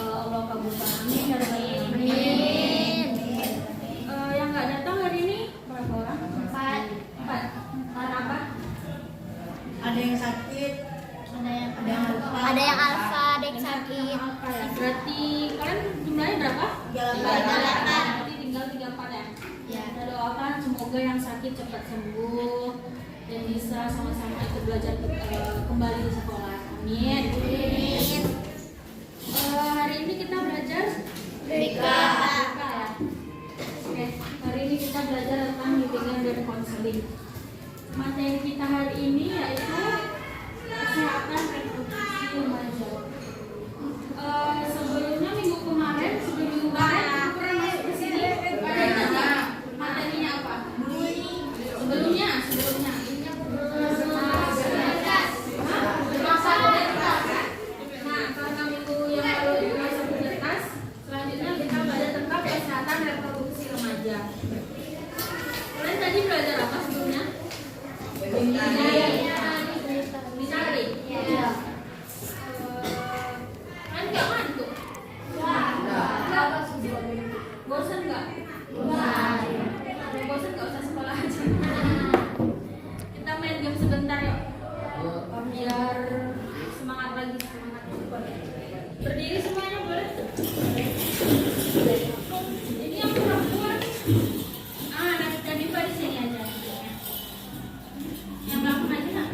Allah kabulkan. Amin ya rabbal alamin. Yang nggak datang hari ini berapa orang? 4. Karena apa? Ada yang sakit, Ada yang alfa, ada yang sakit. Apa ya? Berarti kalian jumlahnya berapa? 8. Berarti tinggal 34 ya? Ya. Kita doakan semoga yang sakit cepat sembuh dan bisa sama-sama ikut belajar kembali di sekolah. Amin. Hari ini kita belajar BK. ya. Oke, hari ini kita belajar tentang bimbingan dan konseling. Materi kita hari ini yaitu kesehatan reproduksi remaja. Sebelumnya minggu kemarin pernah masuk ke sini. Ada ingat nggak materinya apa? Sebelumnya. Nah, karena minggu yang lalu itu masuk ke atas, selanjutnya kita belajar tentang kesehatan reproduksi remaja. Kalian tadi belajar apa sebelumnya? Binari. Iya. Kalian nggak ngantuk? Bosan nggak? Bosan nggak usah sekolah aja. Kita main game sebentar yuk. Biar semangat lagi. Berdiri semuanya boleh? Ini yang perempuan. Tadi Pak di sini aja. Yang belakang aja nak.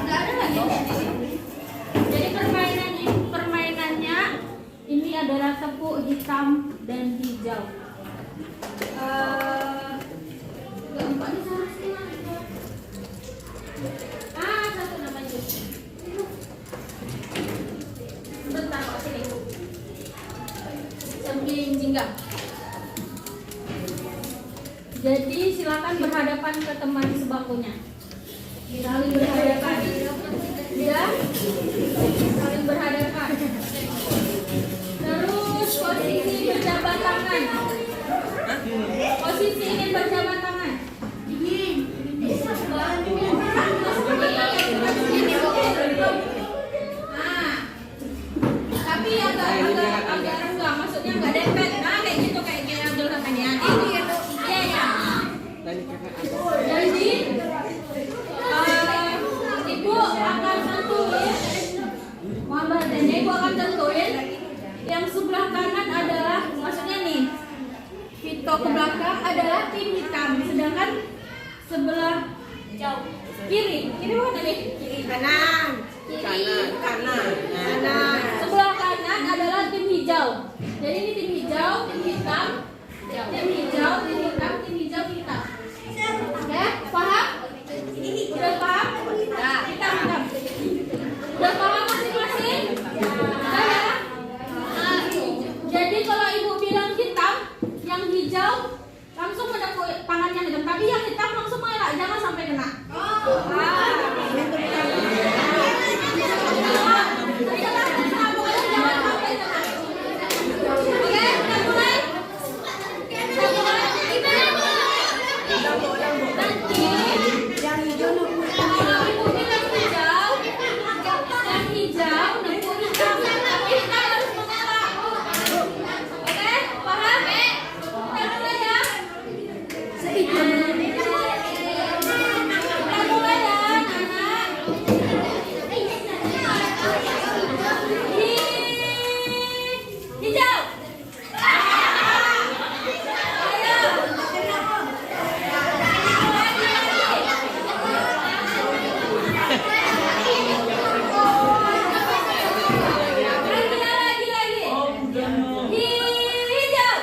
Nggak ada lagi di sini. Jadi permainannya ini adalah tepuk hitam dan hijau. Gampang nih sama sih. Satu namanya. Sebentar kok sini. Samping jinggang. Jadi silakan berhadapan ke teman sebakunya. Saling berhadapan. Ya. Saling berhadapan. Terus posisi berjabat tangan. Posisi ini berjabat tangan. Tapi agak renggang, maksudnya nggak dempet. Nah, kayak gitu kayak Abdul katanya. Iya. Jadi ibu akan tentuin, Muhammad dan ibu akan tentuin yang sebelah kanan adalah, maksudnya nih, Vito ke belakang adalah tim hitam, sedangkan sebelah kiri bukan tadi? kanan. Sebelah kanan adalah tim hijau. Jadi ini tim hijau, tim hitam, tim hijau, tim hitam, tim hijau, tim hitam. Oke, paham? Udah paham? Hitam. Udah paham masing-masing? Udah ya? Jadi kalau ibu bilang hitam, yang hijau langsung menepuk tangannya hitam. Tapi yang hitam langsung mengelak, jangan sampai kena. Oke, kita mulai. Nanti Yang hijau kalau ibu bilang hijau, yang hijau nempuk hitam. Tapi kita harus mengelak. Oke, paham? Kita mulai ya. Kita mulai ya, anak. Hijau. Lagi. Hijau.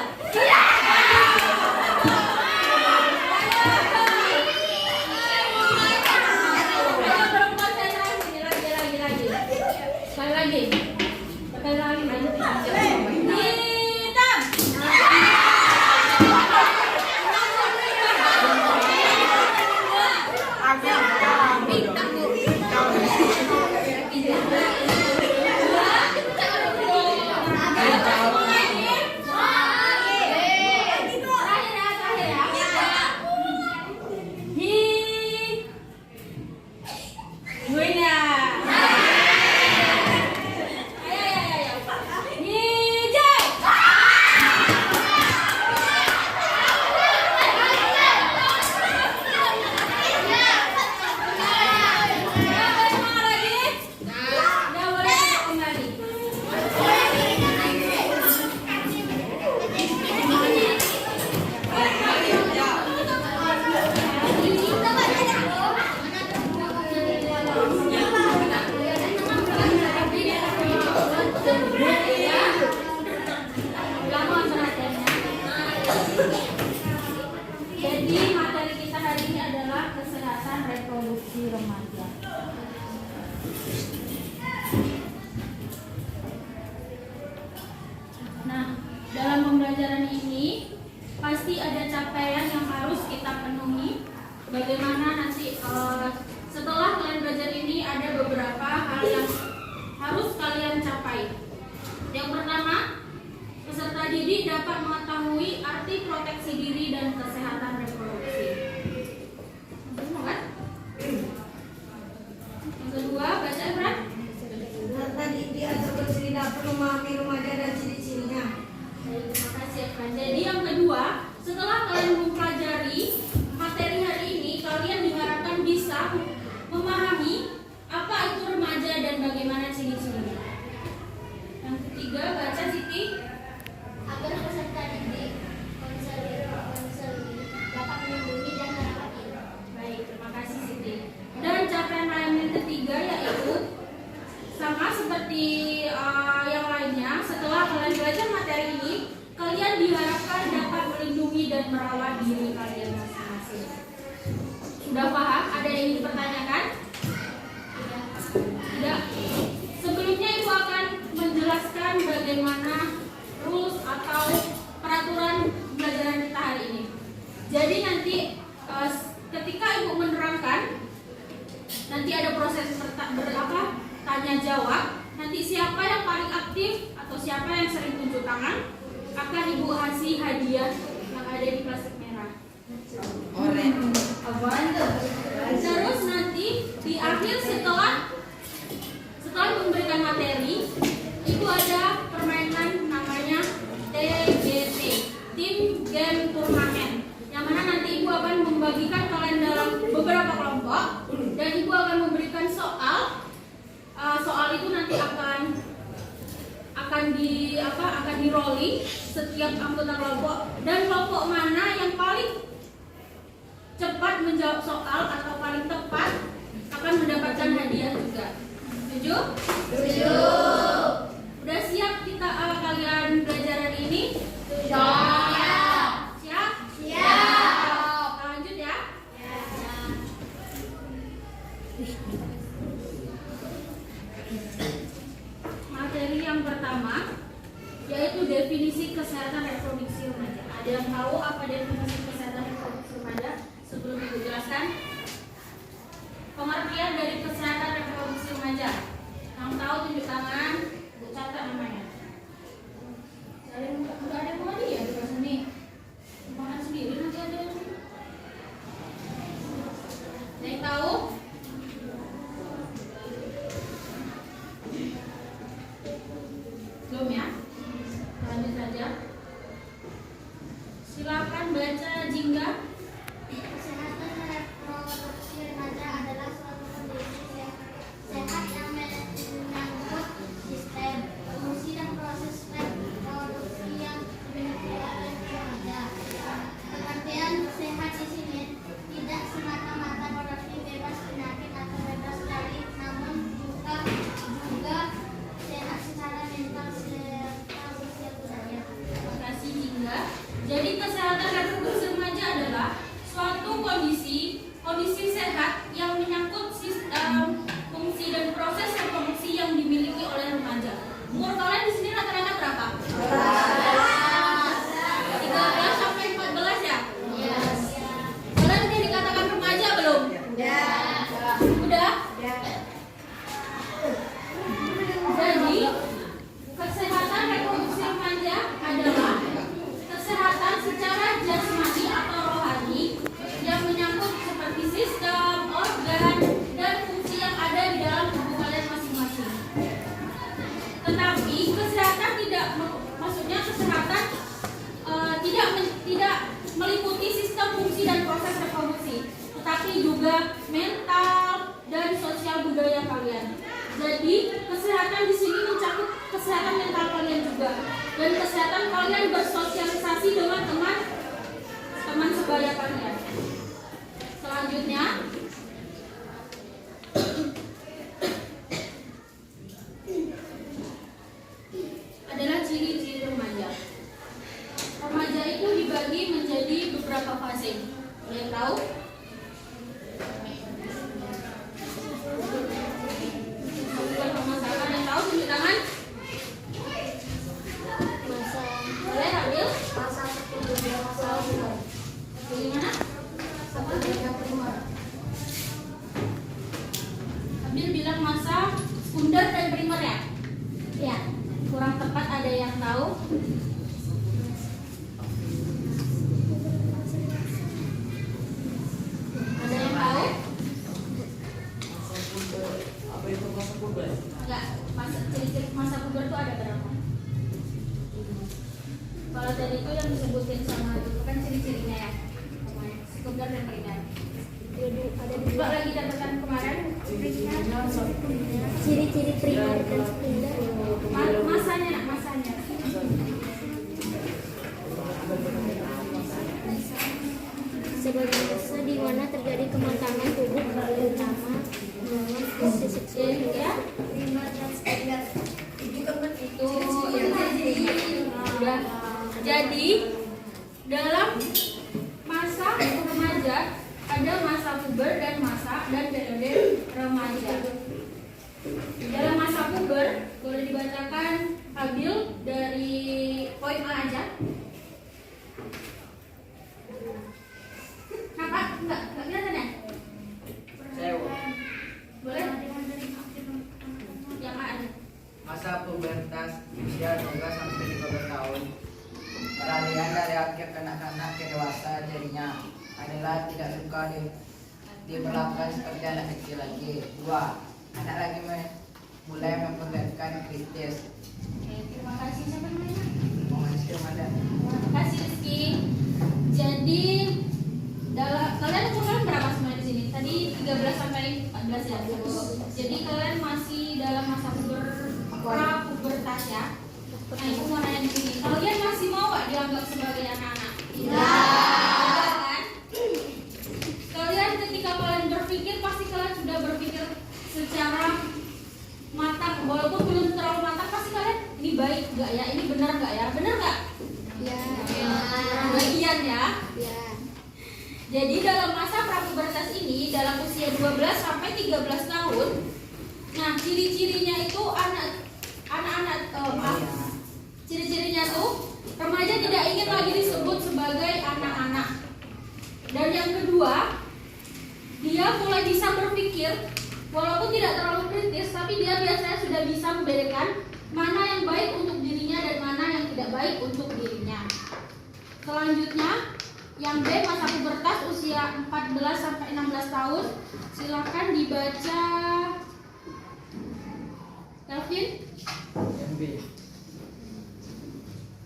Sekali lagi. Hitam. reproduksi remaja. Nah, dalam pembelajaran ini pasti ada capaian yang harus kita penuhi. Bagaimana nanti setelah kalian belajar ini ada beberapa hal yang harus kalian capai. Yang pertama, peserta didik dapat mengetahui arti proteksi diri dan kesehatan reproduksi. Kan? Yang kedua, baca Ibran. Peserta didik atau bersih dapat memahami remaja dan ciri-cirinya. Baik, terima kasih Ibran. Jadi yang kedua, setelah kalian mempelajari materi hari ini, kalian diharapkan bisa memahami apa itu remaja dan bagaimana ciri-cirinya. Yang ketiga, baca Siti. Agar peserta didik konseli dapat melindungi dan merawat. Baik, terima kasih Siti. Dan capaian yang ketiga yaitu sama seperti yang lainnya. Setelah kalian belajar materi ini, kalian diharapkan dapat melindungi dan merawat diri kalian masing-masing. Sudah paham? Ada yang ingin dipertanyakan? Tidak. Sebelumnya Ibu akan menjelaskan bagaimana rules atau peraturan pembelajaran kita hari ini. Jadi nanti ketika Ibu menerangkan, nanti ada proses tanya jawab. Nanti siapa yang paling aktif atau siapa yang sering tunjuk tangan akan Ibu kasih hadiah yang ada di plastik merah. Terus nanti di akhir setelah memberikan materi, Ibu ada permainan namanya TGT, Tim Game Turnamen, yang mana nanti Ibu akan membagikan kalian dalam beberapa kelompok dan Ibu akan memberikan soal. Soal itu nanti akan di rolling setiap anggota kelompok, dan kelompok mana yang paling cepat menjawab soal atau paling tepat akan mendapatkan hadiah juga. Setuju? Setuju. Udah siap kita kalian belajar hari ini? Siap. Siap? Siap. Lanjut ya. Materi yang pertama yaitu definisi kesehatan reproduksi remaja. Ada yang tahu apa definisi kesehatan reproduksi remaja? Sebelum Ibu jelaskan, pengertian dari kesehatan reproduksi remaja. Yang tahu tunjuk tangan, Bu catat namanya. Enggak ada yang mau ya di kelas ini. Makan sendiri nanti ada yang. Ada yang tahu? Belum ya? Lanjut saja. Silakan baca Jingga. Kesehatan reproduksi remaja adalah suatu kondisi sehat yang menyangkut sistem, fungsi dan proses reproduksi yang dimiliki oleh remaja. Pengertian sehat di sini tidak semata-mata berarti bebas penyakit atau bebas dari, namun juga sehat secara mental serta sosial budaya. Terima kasih Jingga. Jadi kesehatan reproduksi remaja adalah suatu kondisi sehat yang menyangkut sistem, fungsi dan proses reproduksi yang dimiliki oleh remaja. Umur kalian di sini rata-rata berapa? 13 sampai 14 ya? Yes. Kalian udah dikatakan remaja belum? Udah? Jadi kesehatan reproduksi remaja adalah kesehatan secara jasmani atau rohani yang menyangkut seperti sistem, organ, dan fungsi yang ada di dalam tubuh kalian masing-masing. Tetapi kesehatan maksudnya kesehatan tidak meliputi sistem, fungsi, dan proses reproduksi, tetapi juga mental dan sosial budaya kalian. Jadi kesehatan di sini mencakup kesehatan mental kalian juga, dan kesehatan kalian bersosialisasi dengan teman sebaya kalian. Selanjutnya adalah ciri-ciri remaja. Remaja itu dibagi menjadi beberapa fase. Ada yang tahu? sekunder dan primer ya? Ya, kurang tepat ada yang tahu? Ada yang tahu? Apa itu masa puber? Enggak, ciri-ciri masa puber itu ada berapa? Kalau tadi itu yang disebutin sama itu kan ciri-cirinya ya, sekunder dan primer. Coba lagi catatan kemarin. Ciri-ciri primer dan sekunder. Masanya nak, masanya. Sebagai masa di mana terjadi kematangan tubuh terutama dalam fase seksual hingga primer dan sekunder. Itu kan Itu udah. Jadi dalam masa remaja ada masa puber dan periode remaja. Dalam masa puber boleh dibacakan Abil dari poin A aja. Kenapa? Enggak kelihatan ya? Boleh? Yang A aja. Masa pubertas usia 12 sampai 15 tahun. Peralihan dari akhir kanak-kanak ke dewasa jadinya adalah tidak suka diperlakukan seperti anak kecil lagi. 2. Anak lagi mulai memperlihatkan kritis. Oke, terima kasih. Siapa namanya? Mengasih Ramadan. Terima kasih Rizky. Jadi kalian umur kalian berapa semua di sini? Tadi 13 sampai 14 ya. Jadi kalian masih dalam masa pra-pubertas ya. Nah, aku mau nanya di sini. Kalian masih mau gak dianggap sebagai anak-anak? Iya. Kan? Kalian ketika kalian berpikir pasti kalian sudah berpikir secara matang, walaupun belum terlalu matang pasti kalian ini baik nggak ya, ini benar nggak ya, benar nggak? Ya. Bagian ya. Ya. Jadi dalam masa prapubertas ini dalam usia 12 sampai 13 tahun, nah ciri-cirinya itu ciri-cirinya tuh remaja tidak ingin lagi disebut sebagai anak-anak. Dan yang kedua, dia mulai bisa berpikir walaupun tidak terlalu kritis, tapi dia biasanya sudah bisa membedakan mana yang baik untuk dirinya dan mana yang tidak baik untuk dirinya. Selanjutnya, yang B, masa pubertas usia 14 sampai 16 tahun. Silakan dibaca. Kelvin? MB.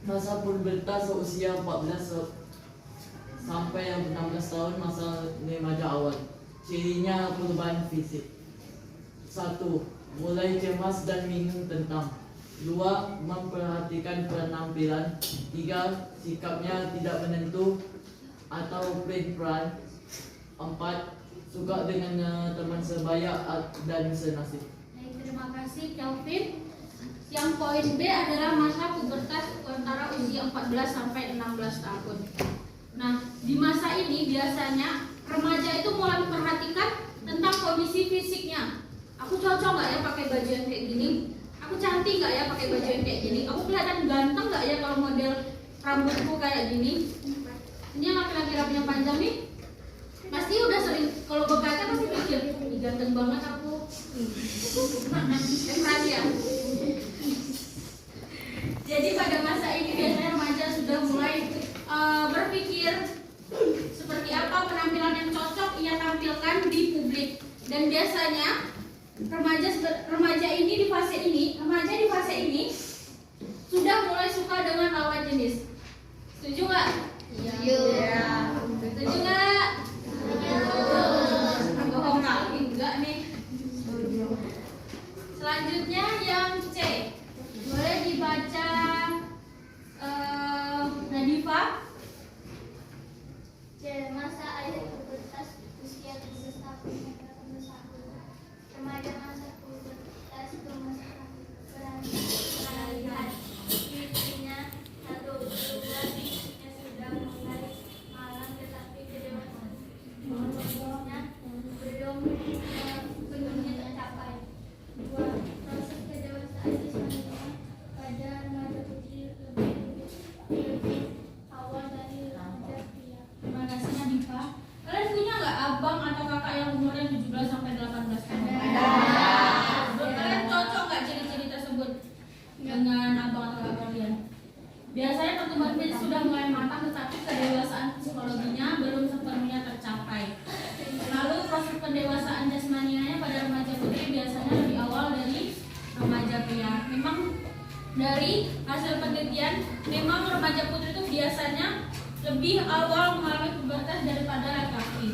Masa pubertas usia 14 sampai 16 tahun, masa remaja awal. Cirinya perubahan fisik. 1. Mulai cemas dan bingung tentang. 2. Memperhatikan penampilan. 3. Sikapnya tidak menentu atau plan. 4. Suka dengan teman sebaya dan senasib. Baik, terima kasih Kelvin. Yang poin B adalah masa pubertas antara usia 14 sampai 16 tahun. Nah, di masa ini biasanya remaja itu mulai memperhatikan tentang kondisi fisiknya. Aku cocok nggak ya pakai baju yang kayak gini? Aku cantik nggak ya pakai baju yang kayak gini? Aku kelihatan ganteng nggak ya kalau model rambutku kayak gini? Ini yang laki-laki rambutnya panjang nih, pasti udah sering kalau berkaca pasti mikir, ih ganteng banget aku. Ya. Jadi pada masa ini biasanya remaja sudah mulai berpikir seperti apa penampilan yang cocok ia tampilkan di publik. Dan biasanya remaja di fase ini sudah mulai suka dengan lawan jenis. Setuju nggak? Iya. Setuju nggak? Bohong kali enggak nih. Selanjutnya yang C, boleh dibaca Nadifa. Masa akhir pubertas usia 13 tahun hingga 18 tahun. Remaja masa pubertas itu masa peralihan. Cirinya 1. Perubahan fisiknya sudah mulai malam tetapi kedewasaan belum sepenuhnya tercapai. 2. Proses kedewasaan disampaikan pada Dari hasil penelitian, memang remaja putri itu biasanya lebih awal mengalami pubertas daripada laki-laki.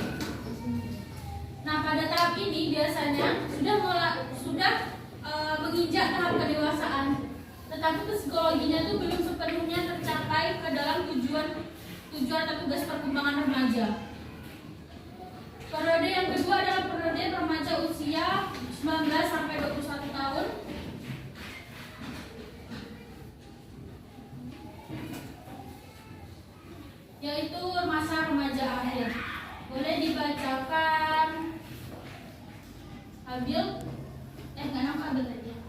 Nah, pada tahap ini biasanya sudah menginjak tahap kedewasaan, tetapi psikologinya itu belum sepenuhnya tercapai ke dalam tujuan atau tugas perkembangan remaja. Periode yang kedua adalah periode remaja usia 19 sampai 21 tahun. Yaitu masa remaja akhir. Boleh dibacakan Abil? Enggak nampak Abil tadi ya.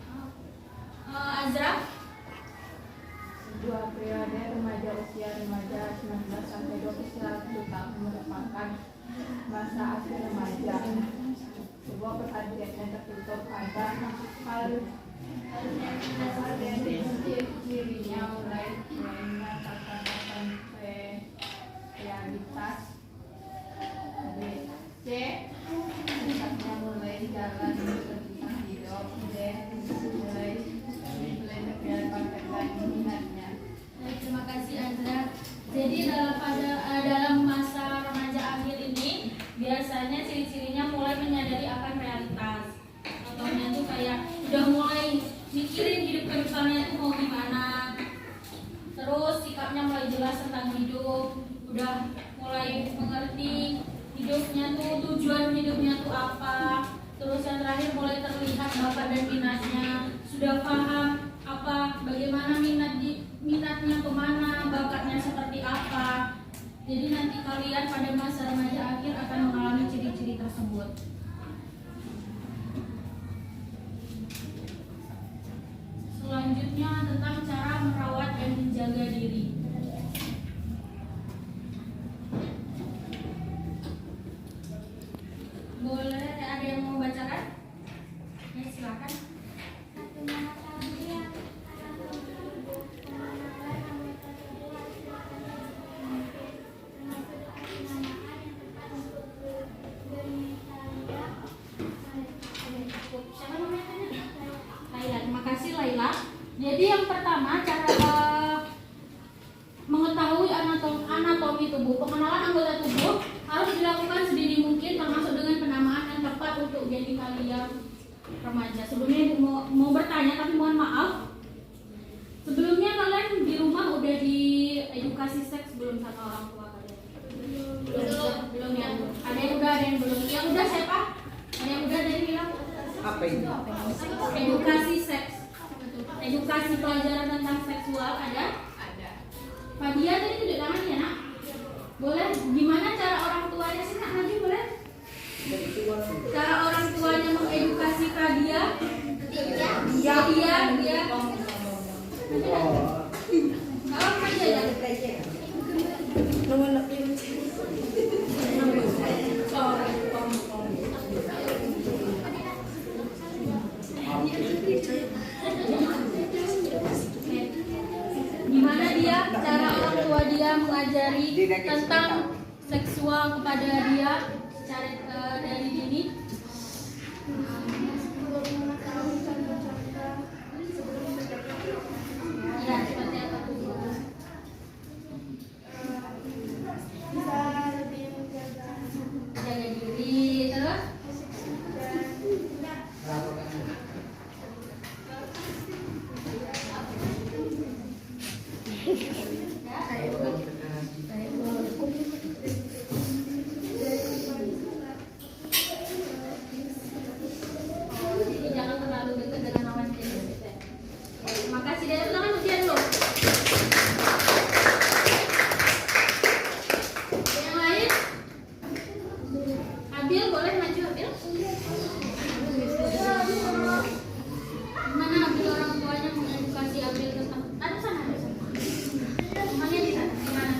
Azra? Dua periode remaja usia remaja 19 sampai 21 tahun merupakan masa akhir remaja. Sebuah perhatian yang tertutup pada hal ciri-cirinya mulainya kata-kata realitas. B. C. Sikapnya mulai jalan tentang hidup. D. Mulai terlihat dan minatnya. Baik, terima kasih Azra. Jadi dalam masa remaja akhir ini biasanya ciri-cirinya mulai menyadari akan realitas. Contohnya tuh kayak udah mulai mikirin hidup ke depannya itu mau gimana. Terus sikapnya mulai jelas tentang hidup, udah mulai mengerti hidupnya tuh, tujuan hidupnya tuh apa. Terus yang terakhir mulai terlihat bakat dan minatnya, sudah paham apa bagaimana minatnya kemana, bakatnya seperti apa. Jadi nanti kalian pada masa remaja akhir akan mengalami ciri-ciri tersebut. Selanjutnya tentang cara merawat dan menjaga diri. Boleh ada yang mau bacakan? Ya, silakan. Satu mengetahui yang akan bertumbuh, pengenalan anggota tubuh termasuk penamaan yang tepat untuk bermisalnya. Siapa namanya? Laila. Terima kasih Laila. Jadi yang pertama cara mengetahui anatomi tubuh, pengenalan anggota tubuh harus dilakukan sedini mungkin, termasuk dengan penamaan yang tepat untuk jadi kalian remaja. Sebelumnya Ibu mau bertanya, tapi mohon maaf. Sebelumnya kalian di rumah udah di edukasi seks belum sama orang tua kalian? Belum ya. Ada yang udah, ada yang belum. Yang udah siapa? Ada yang udah dari bilang? Apa itu? Edukasi seks. Edukasi pelajaran tentang seksual ada? Ada. Fadia tadi tunjuk tangan ya nak? Boleh? Gimana cara orang tuanya sih nak maju boleh? Cara orang tuanya mengedukasi Fadia? Dia. Kalau aja ya. Gimana dia cara orang tua dia mengajari tentang seksual kepada dia secara dari dini? Ya, seperti apa tuh? Bisa lebih menjaga Jaga diri, terus? Jadi jangan terlalu dekat dengan lawan jenis. Terima kasih. Dari tangan ujian dulu. Yang lain? Abil boleh maju Abil? Gimana Abil orang tuanya mengedukasi Abil tentang ada sana? Rumahnya di sana. Gimana?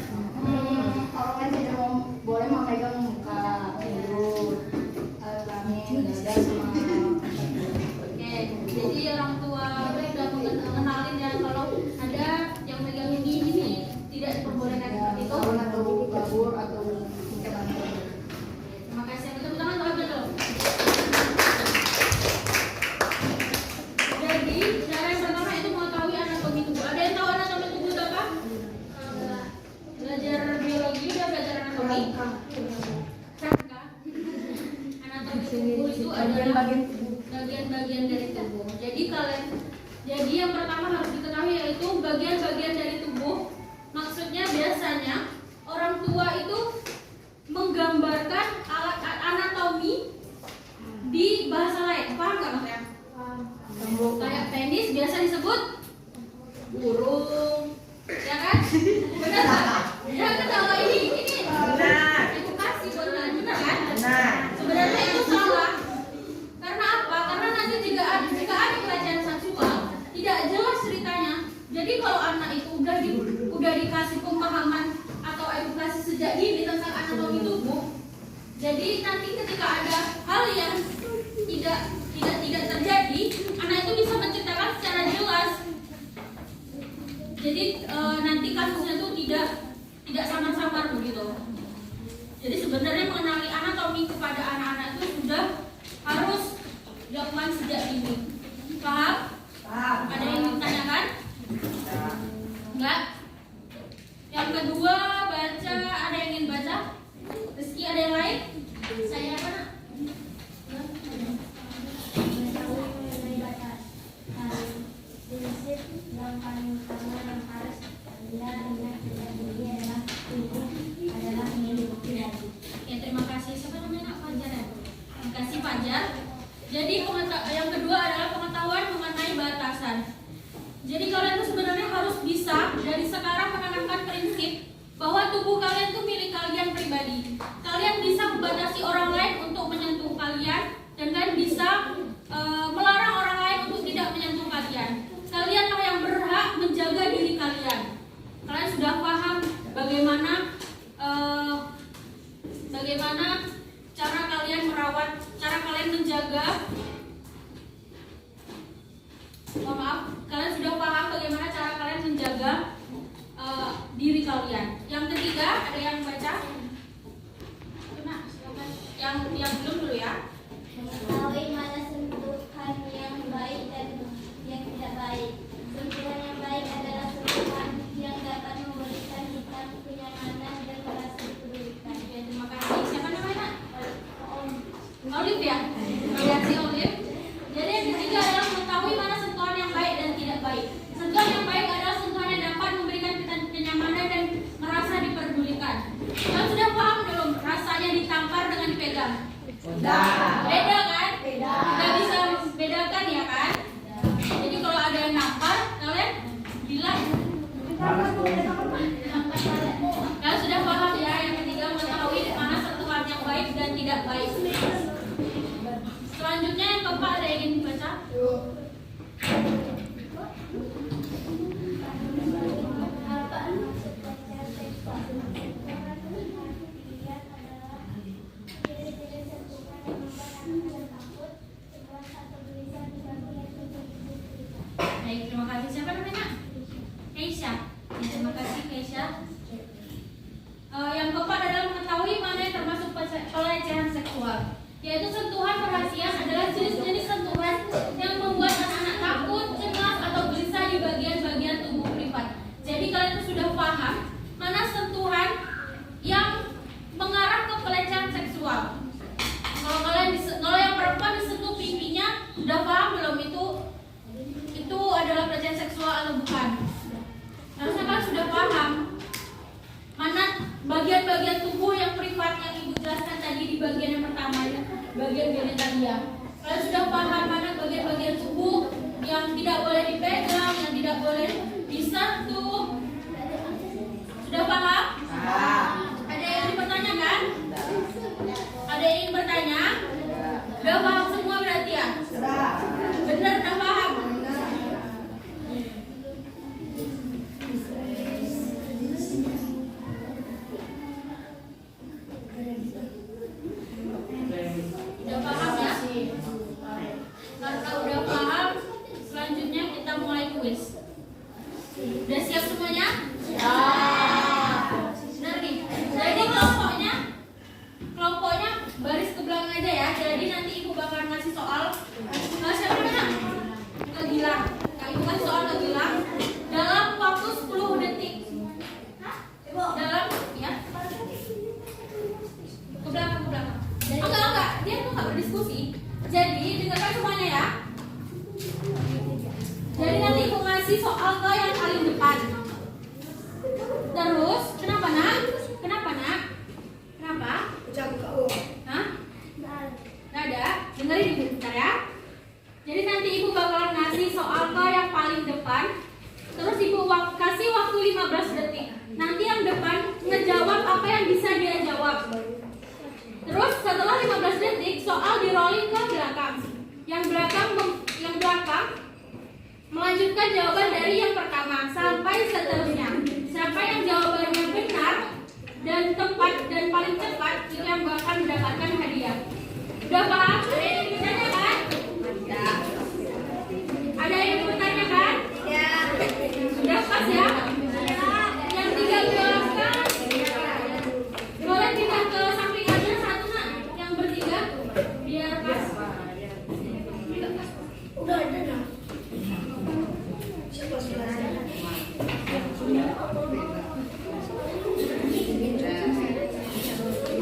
Orang tidak boleh memegang muka, tidur, kelamin, dada, sama. Oke, jadi orang tua sudah mengenalin ya kalau ada yang megang ini tidak diperbolehkan seperti itu. Tahun atau kabur atau kita bantu. Terima kasih. Tepuk tangan untuk Abil dulu. Jadi cara yang pertama itu mengetahui anatomi bagian-bagian dari tubuh. Jadi yang pertama harus diketahui yaitu bagian-bagian dari tubuh. Maksudnya biasanya orang tua itu menggambarkan alat anatomi di bahasa lain. Paham nggak maksudnya? Kayak penis biasa disebut burung, ya kan? Benar nggak? Ya ketawa ini edukasi benar kan? Sebenarnya itu salah. Karena apa? Karena nanti jika ada pelecehan seksual tidak jelas ceritanya. Jadi kalau anak itu udah dikasih pemahaman atau edukasi sejak dini tentang anatomi tubuh, jadi nanti ketika ada hal yang tidak terjadi, anak itu bisa menceritakan secara jelas. Jadi nanti kasusnya itu tidak samar-samar begitu. Jadi sebenarnya mengenali anatomi kepada anak-anak itu sudah harus dilakukan sejak dini. Paham? Ada yang ditanyakan? Enggak? Yang kedua baca, ada yang ingin baca? Rizky, ada yang lain? Saya apa nak? Mengetahui mengenai batasan prinsip yang paling utama yang harus bila dengan tidak diri adalah tubuh adalah milik pribadi. Ya, terima kasih. Siapa namanya nak? Fajar ya? Terima kasih Fajar. Jadi yang kedua adalah pengetahuan mengenai batasan. Jadi kalian tuh sebenarnya harus bisa dari sekarang menanamkan prinsip bahwa tubuh kalian tuh milik kalian pribadi. Kalian bisa membatasi orang lain untuk menyentuh kalian dan kalian bisa melarang orang lain untuk tidak menyentuh kalian. Kalianlah yang berhak menjaga diri kalian. Kalian sudah paham bagaimana cara kalian merawat, cara kalian menjaga. Mohon maaf, kalian sudah paham bagaimana cara kalian menjaga diri kalian. Yang ketiga, ada yang baca? Nah, silakan. Yang belum dulu ya. Mengetahui mana sentuhan yang baik dan yang tidak baik. Sentuhan yang baik adalah sentuhan yang dapat memberikan kita kenyamanan dan merasa dipedulikan. Ya, terima kasih. Siapa namanya? Olive ya? Reaksi Olive. Jadi yang ketiga adalah mengetahui mana sentuhan yang baik dan tidak baik. Sentuhan yang baik adalah sentuhan yang dapat memberikan kita kenyamanan dan merasa diperdulikan. Kalian sudah paham belum rasanya ditampar dengan dipegang? Beda kan? Tidak bisa bedakan ya kan? Jadi kalau ada yang nampar, kalian bilang. Kalian sudah paham ya? Yang ketiga mengetahui mana sentuhan yang baik dan tidak baik. Selanjutnya yang keempat, ada yang ingin dibaca? Baik, terima kasih. Siapa namanya? Keisha. Terima kasih Keisha. Yang keempat adalah mengetahui mana yang termasuk pelecehan seksual, yaitu sentuhan perhatian adalah jenis-jenis sentuhan yang membuat anak-anak takut, cemas, atau gelisah di bagian-bagian tubuh privat. Jadi kalian tuh sudah paham mana sentuhan yang mengarah ke pelecehan seksual. Kalau yang perempuan disentuh pipinya, sudah paham belum itu adalah pelecehan seksual atau bukan? Harusnya kalian sudah paham mana bagian-bagian tubuh yang privat yang ibu jelaskan tadi di bagian yang pertama, bagian genitalia. Kalian sudah paham mana bagian-bagian tubuh yang tidak boleh dipegang, yang tidak boleh disentuh? Sudah paham? Ada yang dipertanyakan? Ada yang ingin bertanya? Sudah paham semua berarti ya? Benar, sudah paham? Udah paham ya? Karena udah paham, selanjutnya kita mulai kuis. Udah siap semuanya? Benar nih. Jadi kelompoknya baris ke belakang aja ya. Jadi nanti ibu bakal ngasih soal. Siapa namanya? Kak Gilang. Ibu kasih soal ke Gilang dalam waktu 10 detik. Dalam ya. Ke belakang. Enggak. Dia tuh nggak berdiskusi. Jadi Jadi dengarkan semuanya ya. Jadi nanti ibu ngasih soal ke yang paling depan. Terus kenapa nak? Kenapa nak? Kenapa? Hah? Nggak ada. Dengerin ibu bentar ya. Jadi nanti ibu bakalan ngasih soal ke yang paling depan. Terus ibu kasih waktu 15 detik. Nanti yang depan ngejawab apa yang bisa dia jawab. Terus setelah 15 detik soal di rolling ke belakang. Yang belakang melanjutkan jawaban dari yang pertama sampai seterusnya. Sampai yang jawabannya benar dan tepat dan paling cepat itu yang bakal mendapatkan hadiah. Udah paham? Ada yang bertanya kan? Ada yang bertanya kan? Ya. Sudah pas ya? Yang 13 kan? Boleh pindah ke samping aja satu nak. Yang bertiga biar pas. Udah ada nah. Siapa suaranya?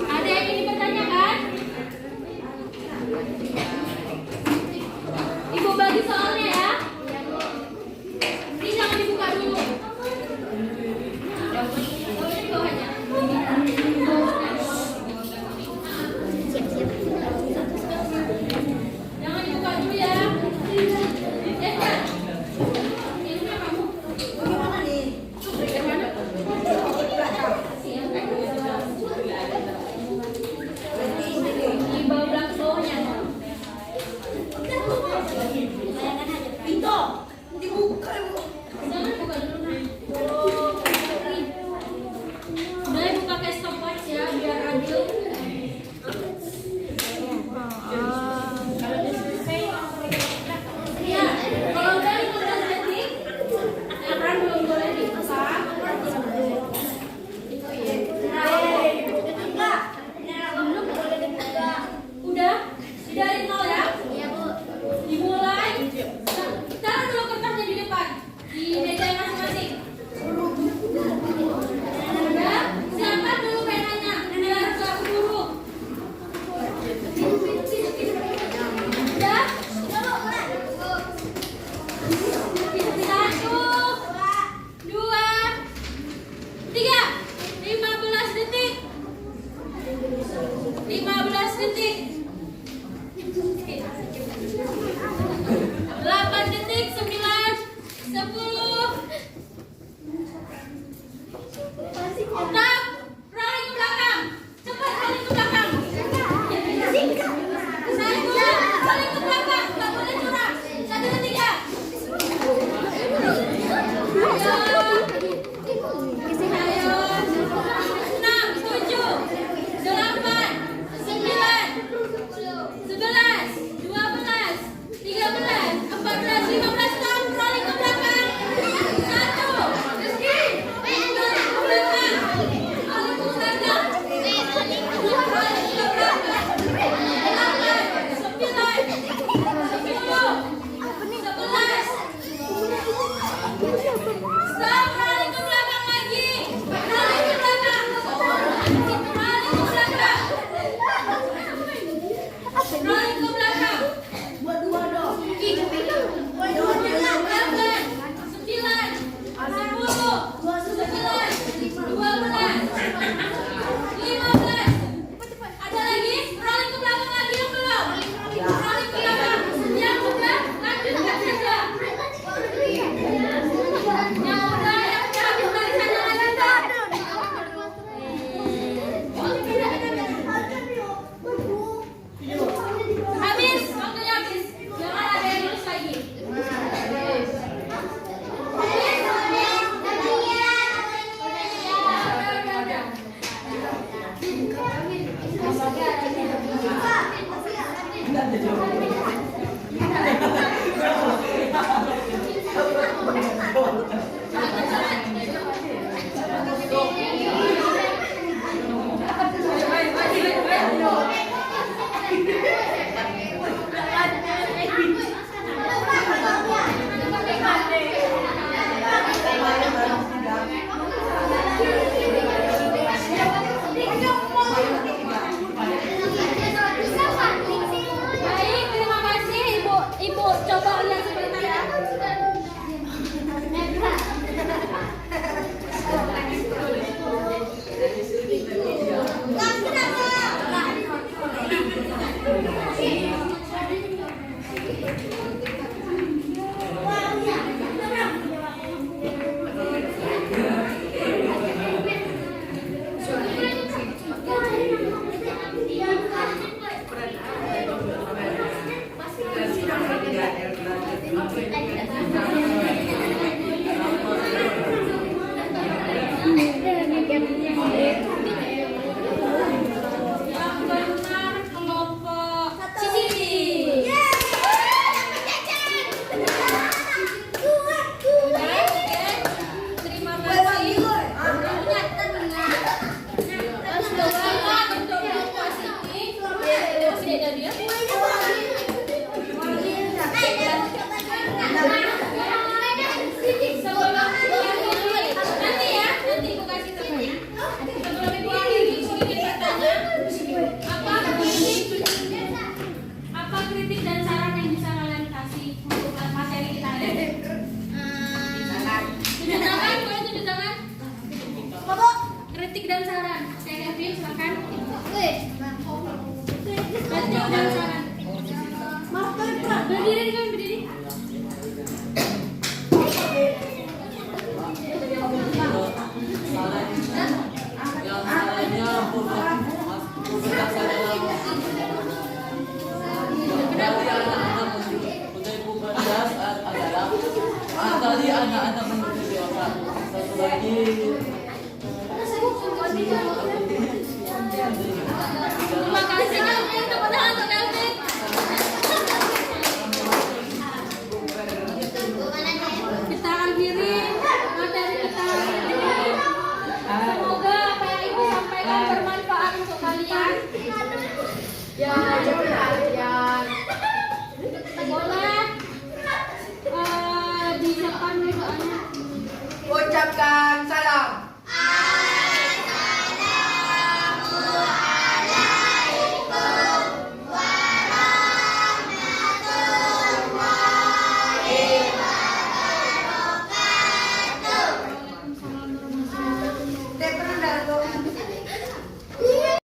Ada yang ingin bertanyakan? Ibu bagi soalnya ya. Ini jangan dibuka dulu. Di bawahnya. Jangan dibuka dulu ya. Kan? Ini kamu. Bagaimana nih? Di bawah bawahnya. Pintu dibuka ibu. Jangan buka dulu nah. Udah ibu pakai stopwatch ya biar adil. Iya, kalau udah 15 detik, yang peran belum boleh dibuka. Udah, dari nol ya. Dimulai. Taruh dulu kertasnya di depan, di meja yang masing-masing. Udah, siapkan dulu penanya biar gak keburu. Udah. 1, 2, 3. 15 detik. 15 detik. 8 detik, 9, 10. Stop. Rolling ke belakang. Cepat rolling ke belakang. Rolling ke belakang. Gak boleh curang. 1, 2, 3. Ayo. 6, 7, 8, 9, 11, 12, 13, 14, 15. Stop. Rolling ke belakang. 1. Stop, rolling ke belakang lagi. Rolling ke belakang. Rolling ke belakang. Rolling ke belakang. Buat dua dong. 15. Ada lagi? Rolling ke belakang lagi yang belum? Rolling ke belakang. Yang udah, lanjutkan saja. Yang udah, habis dari sana lanjutkan. Habis, waktunya habis. Jangan ada yang nulis lagi. Baik, terima kritik dan saran yang bisa kalian kasih untuk materi kita hari ini? Tunjuk tangan, boleh tunjuk tangan? Kritik dan saran. Saya Kevin, silakan. Kritik dan saran. Berdiri kan, berdiri. Sarannya dari anak-anak budaya pubertas adalah tadi anak-anak menuju dewasa. Satu lagi